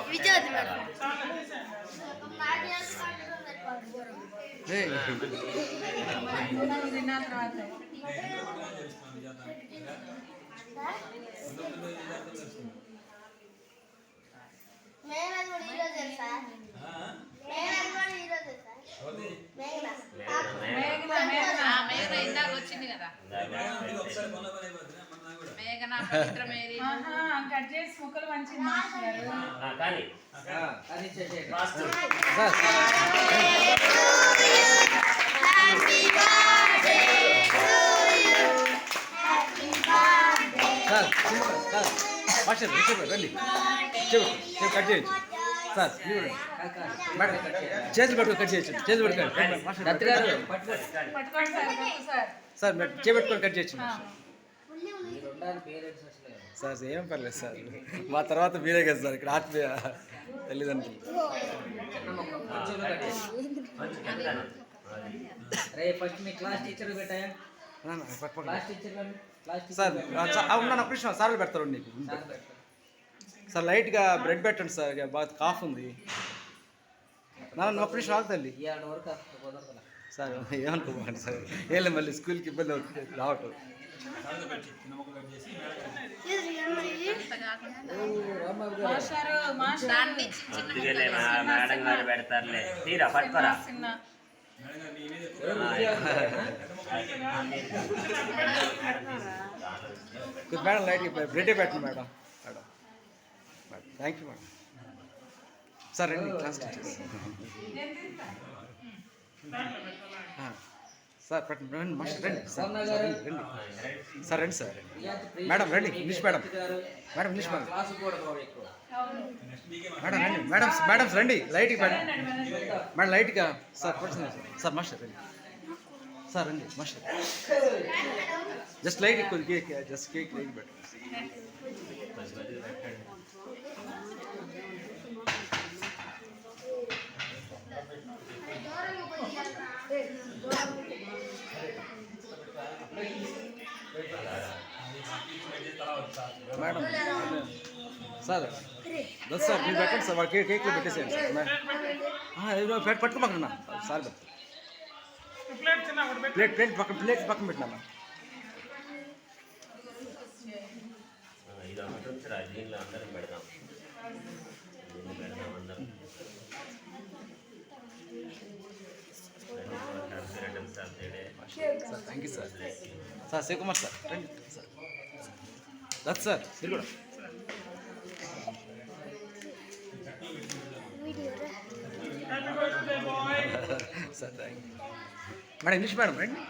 విజయవతి వచ్చింది కదా కట్ చేసి ముక్కలు మంచిగా రండి కట్ చేయొచ్చు సార్ మేడం చేతులు పట్టుకొని కట్ చేయొచ్చు చేతులు పట్టుకోండి సార్ చేపెట్టుకొని కట్ చేయొచ్చు సార్ ఏం పర్లేదు సార్ మా తర్వాత మీరే కదా సార్ ఇక్కడ ఆత్మీయ తల్లిదండ్రులు సార్ అవునా కృష్ణ సార్లు పెడతారు నీకు సార్ లైట్గా బ్రెడ్ పెట్టండి సార్ బాగా కాఫ్ ఉంది ఒక నిమిషం ఆగుతండి సార్ ఏమనుకోమండి సార్ ఏం మళ్ళీ స్కూల్కి ఇబ్బంది అవుతుంది రావటం మేడం గారు పెడతారులే తీరా పట్టుకోరా మేడం లైట్గా బ్రెడ్ పెట్టండి madam madam thank you madam sir రండి క్లాస్ టీచర్స్ సార్ పెట్టండి రండి మాస్టర్ రండి సార్ రండి సార్ రండి సార్ మేడం రండి English madam madam English madam madam రండి మేడమ్స్ రండి లైట్గా పెట్టండి మేడం లైట్గా సార్ పడుతుంది సార్ మాస్టర్ రండి సార్ రండి మాస్టర్ జస్ట్ లైట్ కొద్ది కేక్ జస్ట్ కేక్ లైట్ పెట్టండి మేడం సార్ దస్ సార్ మీరు పెట్టండి సార్ వాడు కేక్లో పెట్టేసేయండి సార్ మేడం పట్టుకోమాకన్నా సార్ ప్లేట్ పక్కన పెట్టినా ఇది ఒకటి వచ్చి దీనిలో అందరం పెడదాం అందరం sir thank you sir sir Shivakumar sir రండి సార్ దత్ సార్ మీరు కూడా sir thank you madam English madam రండి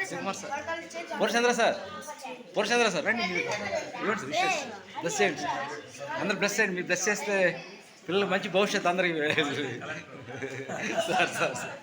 శివకుమార్ సార్ పూర్ణచంద్ర సార్ రండి ఇవ్వండి సార్ విషెస్ బ్లెస్ చేయండి అందరు బ్లెస్ చేయండి మీరు బ్లెస్ చేస్తే పిల్లలకు మంచి భవిష్యత్తు అందరికి సార్ సార్ సార్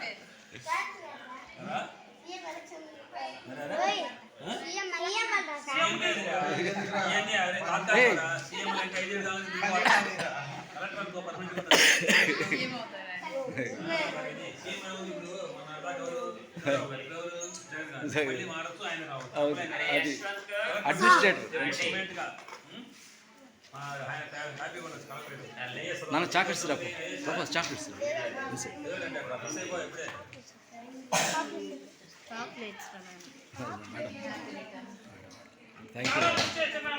అది అడ్మినిస్ట్రేటర్ నాన్న chocolates wrap chocolates madam thank you